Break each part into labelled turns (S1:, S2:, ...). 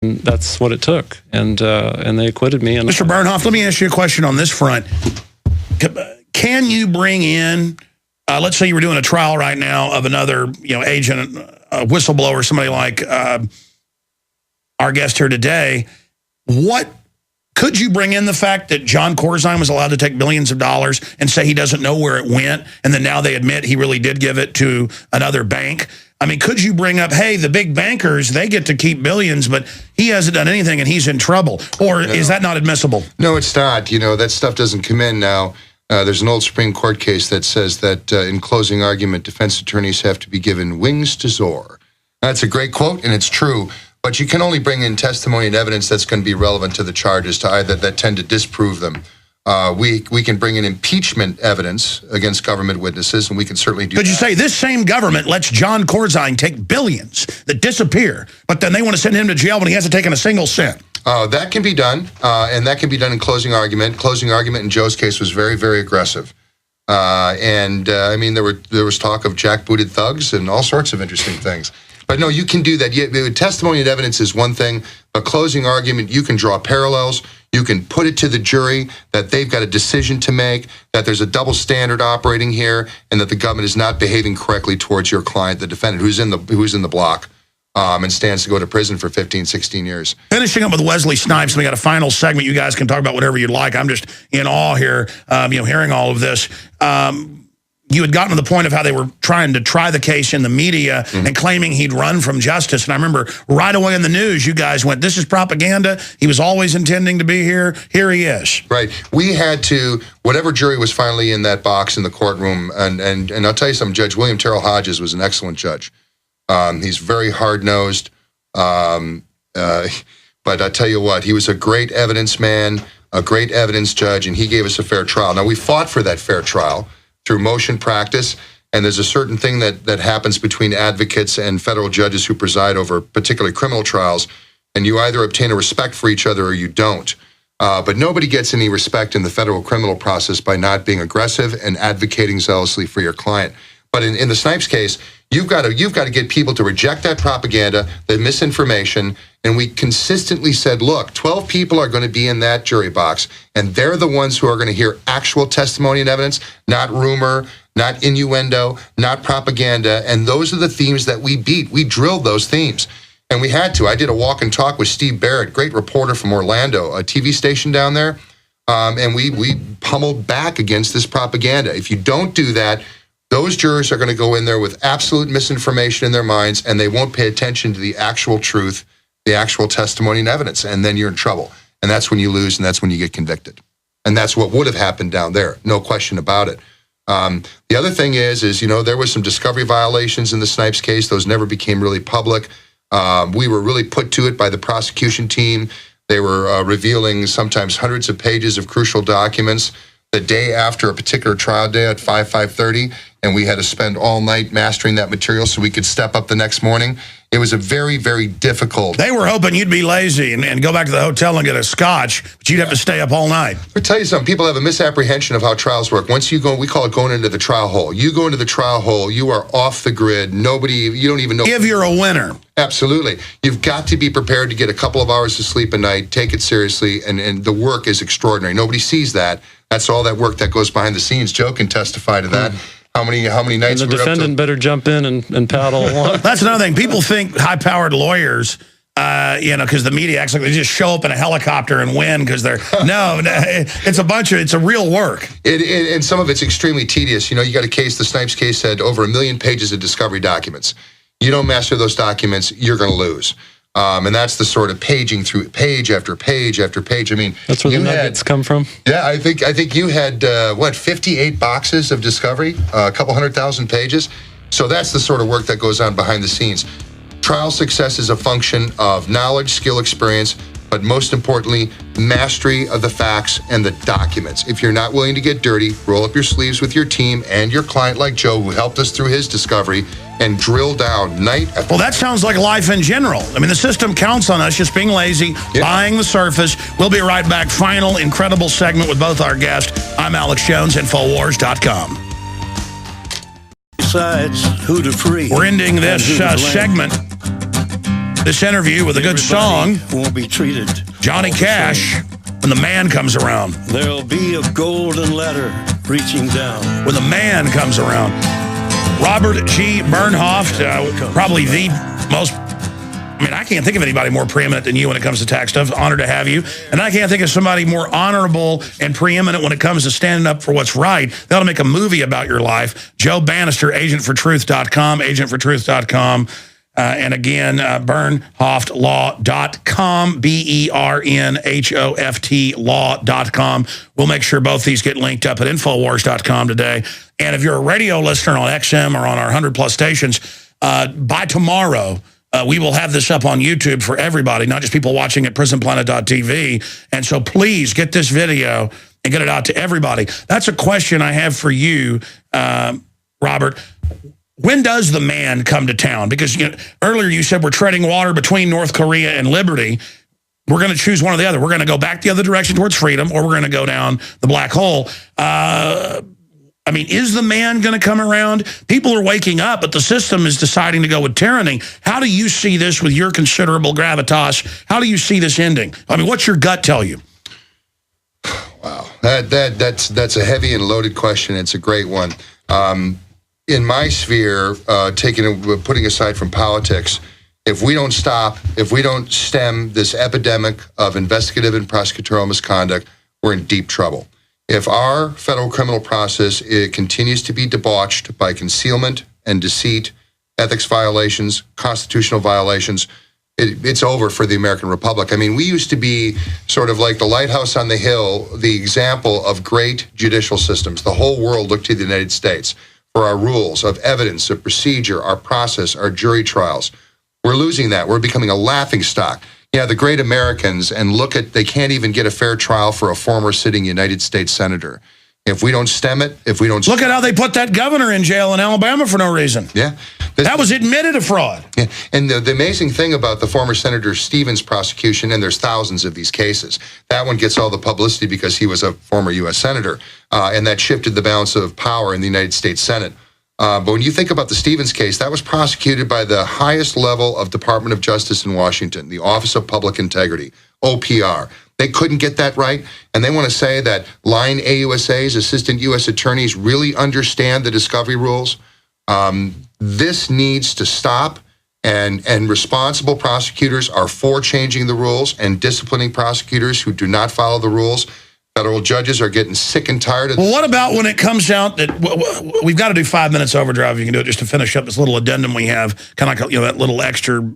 S1: And that's what it took, and they acquitted me. And
S2: Mr. Bernhoft, let me ask you a question on this front. Can you bring in, let's say you were doing a trial right now of another, agent, a whistleblower, somebody like our guest here today. Could you bring in the fact that John Corzine was allowed to take billions of dollars and say he doesn't know where it went, and then now they admit he really did give it to another bank? I mean, could you bring up, hey, the big bankers, they get to keep billions, but he hasn't done anything and he's in trouble? Or is that not admissible?
S3: No, it's not. That stuff doesn't come in now. There's an old Supreme Court case that says that in closing argument, defense attorneys have to be given wings to soar. That's a great quote, and it's true. But you can only bring in testimony and evidence that's going to be relevant to the charges, to either that tend to disprove them. We can bring in impeachment evidence against government witnesses, and we can certainly do that.
S2: Could you say this same government lets John Corzine take billions that disappear, but then they want to send him to jail when he hasn't taken a single cent?
S3: That can be done, and that can be done in closing argument. Closing argument in Joe's case was very, very aggressive. I mean, there was talk of jackbooted thugs and all sorts of interesting things. But no, you can do that. Testimony and evidence is one thing, but closing argument, you can draw parallels. You can put it to the jury that they've got a decision to make, that there's a double standard operating here, and that the government is not behaving correctly towards your client, the defendant, who's in the block, and stands to go to prison for 15, 16 years.
S2: Finishing up with Wesley Snipes, we got a final segment. You guys can talk about whatever you'd like. I'm just in awe here, hearing all of this. You had gotten to the point of how they were trying to try the case in the media and claiming he'd run from justice. And I remember right away in the news, you guys went, this is propaganda. He was always intending to be here. Here he is.
S3: Right. We had to, whatever jury was finally in that box in the courtroom, and I'll tell you something, Judge William Terrell Hodges was an excellent judge. He's very hard-nosed. But I tell you what, he was a great evidence man, a great evidence judge, and he gave us a fair trial. Now, we fought for that fair trial through motion practice, and there's a certain thing that happens between advocates and federal judges who preside over particularly criminal trials, and you either obtain a respect for each other or you don't. But nobody gets any respect in the federal criminal process by not being aggressive and advocating zealously for your client. But in the Snipes case, you've got to get people to reject that propaganda, the misinformation, and we consistently said, look, 12 people are going to be in that jury box, and they're the ones who are going to hear actual testimony and evidence, not rumor, not innuendo, not propaganda, and those are the themes that we beat. We drilled those themes, and we had to. I did a walk and talk with Steve Barrett, great reporter from Orlando, a TV station down there, and we pummeled back against this propaganda. If you don't do that, those jurors are going to go in there with absolute misinformation in their minds, and they won't pay attention to the actual truth, the actual testimony and evidence, and then you're in trouble. And that's when you lose, and that's when you get convicted. And that's what would have happened down there, no question about it. The other thing is there was some discovery violations in the Snipes case. Those never became really public. We were really put to it by the prosecution team. They were revealing sometimes hundreds of pages of crucial documents the day after a particular trial day at 5:30, and we had to spend all night mastering that material so we could step up the next morning. It was a very, very difficult.
S2: They were hoping you'd be lazy and go back to the hotel and get a scotch, but you'd have to stay up all night.
S3: I'll tell you something, people have a misapprehension of how trials work. Once you go, we call it going into the trial hole. You go into the trial hole, you are off the grid. You don't even know.
S2: If you're a winner.
S3: Absolutely. You've got to be prepared to get a couple of hours of sleep a night, take it seriously, and the work is extraordinary. Nobody sees that. That's all that work that goes behind the scenes. Joe can testify to that. How many nights?
S1: And the defendant better jump in and paddle along.
S2: That's another thing. People think high-powered lawyers, because the media acts like they just show up in a helicopter and win because they're no. It's a real work.
S3: And some of it's extremely tedious. You got a case. The Snipes case had over 1 million pages of discovery documents. You don't master those documents, you're going to lose. And that's the sort of paging through page after page after page. I mean,
S1: that's where the nuggets come from.
S3: Yeah, I think you had 58 boxes of discovery, a couple 100,000 pages. So that's the sort of work that goes on behind the scenes. Trial success is a function of knowledge, skill, experience, but most importantly, mastery of the facts and the documents. If you're not willing to get dirty, roll up your sleeves with your team and your client like Joe, who helped us through his discovery, and drill down night after.
S2: Well, that sounds like life in general. I mean, the system counts on us just being lazy, buying the surface. We'll be right back. Final incredible segment with both our guests. I'm Alex Jones, Infowars.com.
S4: Besides, who to free?
S2: We're ending this segment this interview with a good song.
S4: Won't be treated.
S2: Johnny Cash, When the Man Comes Around.
S4: There'll be a golden ladder reaching down.
S2: When the Man Comes Around. Robert G. Bernhoft, probably the most, I mean, I can't think of anybody more preeminent than you when it comes to tax stuff. Honored to have you. And I can't think of somebody more honorable and preeminent when it comes to standing up for what's right. They ought to make a movie about your life. Joe Bannister, agentfortruth.com, agentfortruth.com. And again, bernhoftlaw.com, BERNHOFT law.com. We'll make sure both these get linked up at Infowars.com today. And if you're a radio listener on XM or on our 100-plus stations, by tomorrow, we will have this up on YouTube for everybody, not just people watching at Prisonplanet.tv. And so please get this video and get it out to everybody. That's a question I have for you, Robert. When does the man come to town? Because earlier you said we're treading water between North Korea and liberty. We're going to choose one or the other. We're going to go back the other direction towards freedom, or we're going to go down the black hole. I mean, is the man going to come around? People are waking up, but the system is deciding to go with tyranny. How do you see this with your considerable gravitas? How do you see this ending? I mean, what's your gut tell you?
S3: Wow, that's a heavy and loaded question. It's a great one. In my sphere, putting aside from politics, if we don't stop, if we don't stem this epidemic of investigative and prosecutorial misconduct, we're in deep trouble. If our federal criminal process continues to be debauched by concealment and deceit, ethics violations, constitutional violations, it's over for the American Republic. I mean, we used to be sort of like the lighthouse on the hill, the example of great judicial systems. The whole world looked to the United States for our rules of evidence, of procedure, our process, our jury trials. We're losing that. We're becoming a laughingstock. Yeah, the great Americans, and they can't even get a fair trial for a former sitting United States senator. If we don't stem it, if we don't...
S2: Look at how they put that governor in jail in Alabama for no reason.
S3: Yeah.
S2: That was admitted a fraud.
S3: Yeah. And the amazing thing about the former Senator Stevens prosecution, and there's thousands of these cases, that one gets all the publicity because he was a former U.S. senator, and that shifted the balance of power in the United States Senate. But when you think about the Stevens case, that was prosecuted by the highest level of Department of Justice in Washington, the Office of Public Integrity, OPR. They couldn't get that right, and they want to say that line AUSAs, assistant U.S. attorneys, really understand the discovery rules. This needs to stop, and responsible prosecutors are for changing the rules and disciplining prosecutors who do not follow the rules. Federal judges are getting sick and tired of this.
S2: Well, what about when it comes out that we've got to do 5 minutes overdrive? If you can do it just to finish up this little addendum we have, kind of like that little extra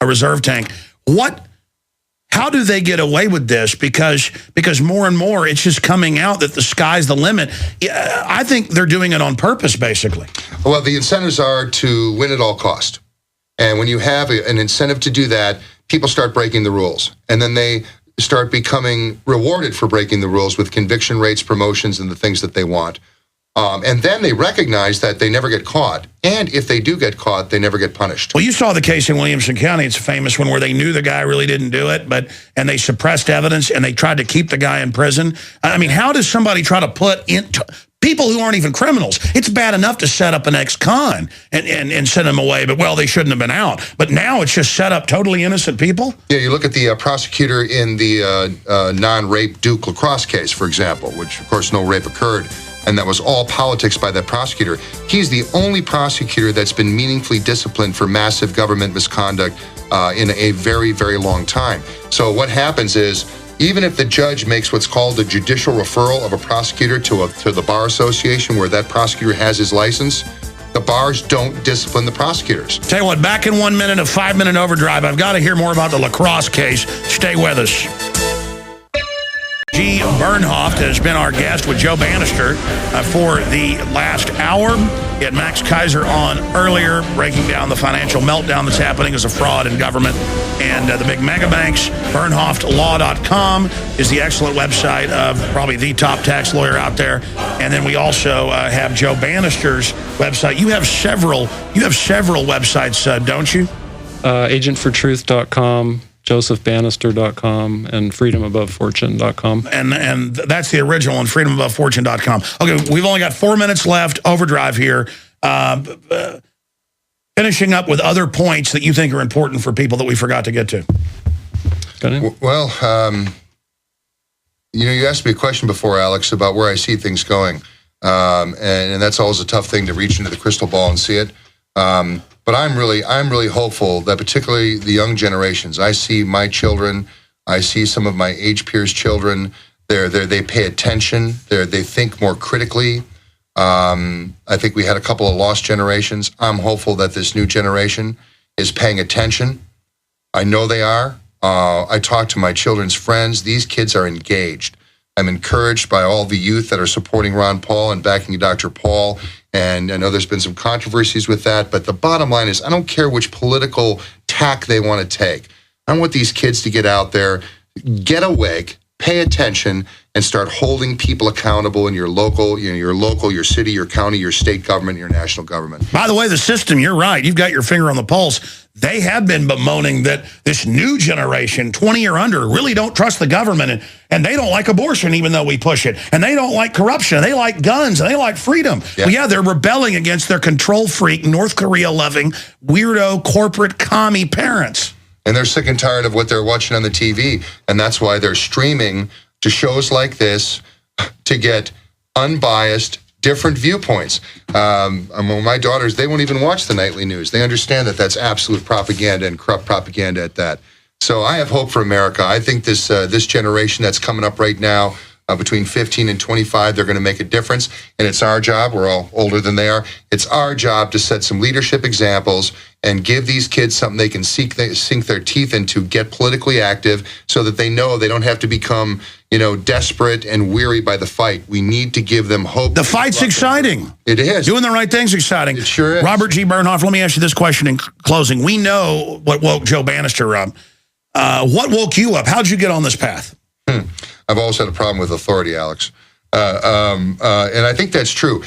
S2: reserve tank. How do they get away with this? Because more and more it's just coming out that the sky's the limit. I think they're doing it on purpose, basically.
S3: Well, the incentives are to win at all cost. And when you have an incentive to do that, people start breaking the rules. And then they start becoming rewarded for breaking the rules with conviction rates, promotions, and the things that they want. And then they recognize that they never get caught. And if they do get caught, they never get punished.
S2: Well, you saw the case in Williamson County. It's a famous one where they knew the guy really didn't do it, and they suppressed evidence, and they tried to keep the guy in prison. I mean, how does somebody try to put in people who aren't even criminals? It's bad enough to set up an ex-con and send them away, but, well, they shouldn't have been out. But now it's just set up totally innocent people?
S3: Yeah, you look at the prosecutor in the non-rape Duke lacrosse case, for example, which, of course, no rape occurred. And that was all politics by that prosecutor. He's the only prosecutor that's been meaningfully disciplined for massive government misconduct in a very, very long time. So what happens is, even if the judge makes what's called a judicial referral of a prosecutor to the Bar Association where that prosecutor has his license, the bars don't discipline the prosecutors.
S2: Tell you what, back in 1 minute of 5 minute overdrive, I've got to hear more about the lacrosse case. Stay with us. G. Bernhoft has been our guest with Joe Bannister for the last hour. We had Max Keiser on earlier, breaking down the financial meltdown that's happening as a fraud in government and the big mega banks. BernhoftLaw.com is the excellent website of probably the top tax lawyer out there. And then we also have Joe Bannister's website. You have several websites, don't you?
S1: Agentfortruth.com. JosephBannister.com and FreedomAboveFortune.com.
S2: And that's the original one, FreedomAboveFortune.com. Okay, we've only got 4 minutes left. Overdrive here. If finishing up with other points that you think are important for people that we forgot to get to.
S3: Well, you asked me a question before, Alex, about where I see things going. And that's always a tough thing to reach into the crystal ball and see it. But I'm really hopeful that particularly the young generations, I see my children, I see some of my age peers' children, they pay attention, they think more critically. I think we had a couple of lost generations. I'm hopeful that this new generation is paying attention. I know they are. I talk to my children's friends. These kids are engaged. I'm encouraged by all the youth that are supporting Ron Paul and backing Dr. Paul. And I know there's been some controversies with that. But the bottom line is I don't care which political tack they want to take. I want these kids to get out there, get awake, pay attention, and start holding people accountable in your local, your city, your county, your state government, your national government.
S2: By the way, the system, you're right. You've got your finger on the pulse. They have been bemoaning that this new generation, 20 or under, really don't trust the government, and they don't like abortion even though we push it. And they don't like corruption. And they like guns. And they like freedom. Yeah. Well, yeah, they're rebelling against their control freak, North Korea-loving, weirdo, corporate, commie parents.
S3: And they're sick and tired of what they're watching on the TV. And that's why they're streaming to shows like this to get unbiased, different viewpoints. My daughters, they won't even watch the nightly news. They understand that that's absolute propaganda and corrupt propaganda at that. So I have hope for America. I think this generation that's coming up right now, between 15 and 25, they're going to make a difference. And it's our job. We're all older than they are. It's our job to set some leadership examples and give these kids something they can sink their teeth into, get politically active so that they know they don't have to become, desperate and weary by the fight. We need to give them hope.
S2: The fight's exciting.
S3: It is.
S2: Doing the right thing's exciting.
S3: It sure is.
S2: Robert G. Bernhoft, let me ask you this question in closing. We know what woke Joe Bannister up. What woke you up? How'd you get on this path?
S3: I've always had a problem with authority, Alex. And I think that's true.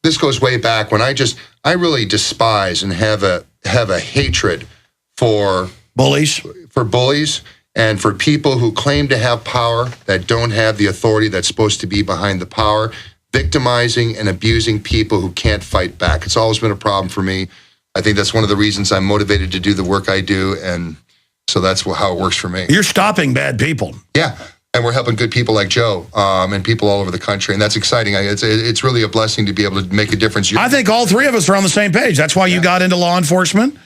S3: This goes way back when I really despise and have a hatred for
S2: bullies,
S3: and for people who claim to have power that don't have the authority that's supposed to be behind the power, victimizing and abusing people who can't fight back. It's always been a problem for me. I think that's one of the reasons I'm motivated to do the work I do, and so that's how it works for me.
S2: You're stopping bad people.
S3: Yeah. And we're helping good people like Joe and people all over the country. And that's exciting. It's really a blessing to be able to make a difference.
S2: I think all three of us are on the same page. That's why you got into law enforcement.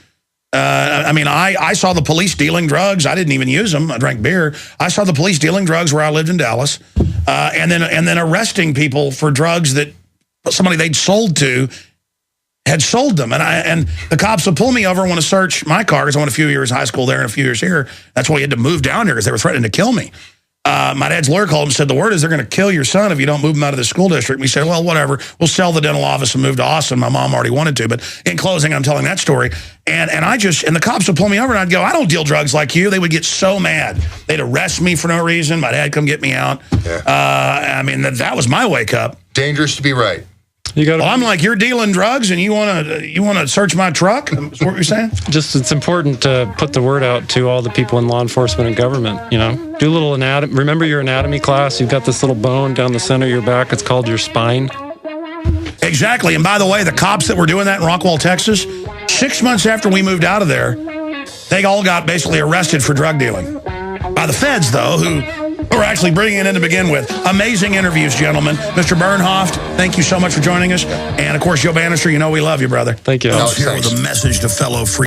S2: I saw the police dealing drugs. I didn't even use them. I drank beer. I saw the police dealing drugs where I lived in Dallas. And then arresting people for drugs that somebody they'd sold to had sold them. And the cops would pull me over and want to search my car because I went a few years high school there and a few years here. That's why he had to move down here because they were threatening to kill me. My dad's lawyer called and said, the word is they're going to kill your son if you don't move him out of the school district. And we said, well, whatever. We'll sell the dental office and move to Austin. My mom already wanted to. But in closing, I'm telling that story. And the cops would pull me over and I'd go, I don't deal drugs like you. They would get so mad. They'd arrest me for no reason. My dad come get me out. Yeah. That was my wake up.
S3: Dangerous to be right.
S2: I'm like, you're dealing drugs and you want to search my truck? Is what you're saying?
S1: Just it's important to put the word out to all the people in law enforcement and government. Do a little anatomy. Remember your anatomy class? You've got this little bone down the center of your back. It's called your spine.
S2: Exactly. And by the way, the cops that were doing that in Rockwall, Texas, 6 months after we moved out of there, they all got basically arrested for drug dealing. By the feds, though, who were actually bringing it in to begin with. Amazing interviews, gentlemen. Mr. Bernhoft, thank you so much for joining us. And, of course, Joe Bannister, we love you, brother.
S1: Thank you.
S2: Here with a message to fellow free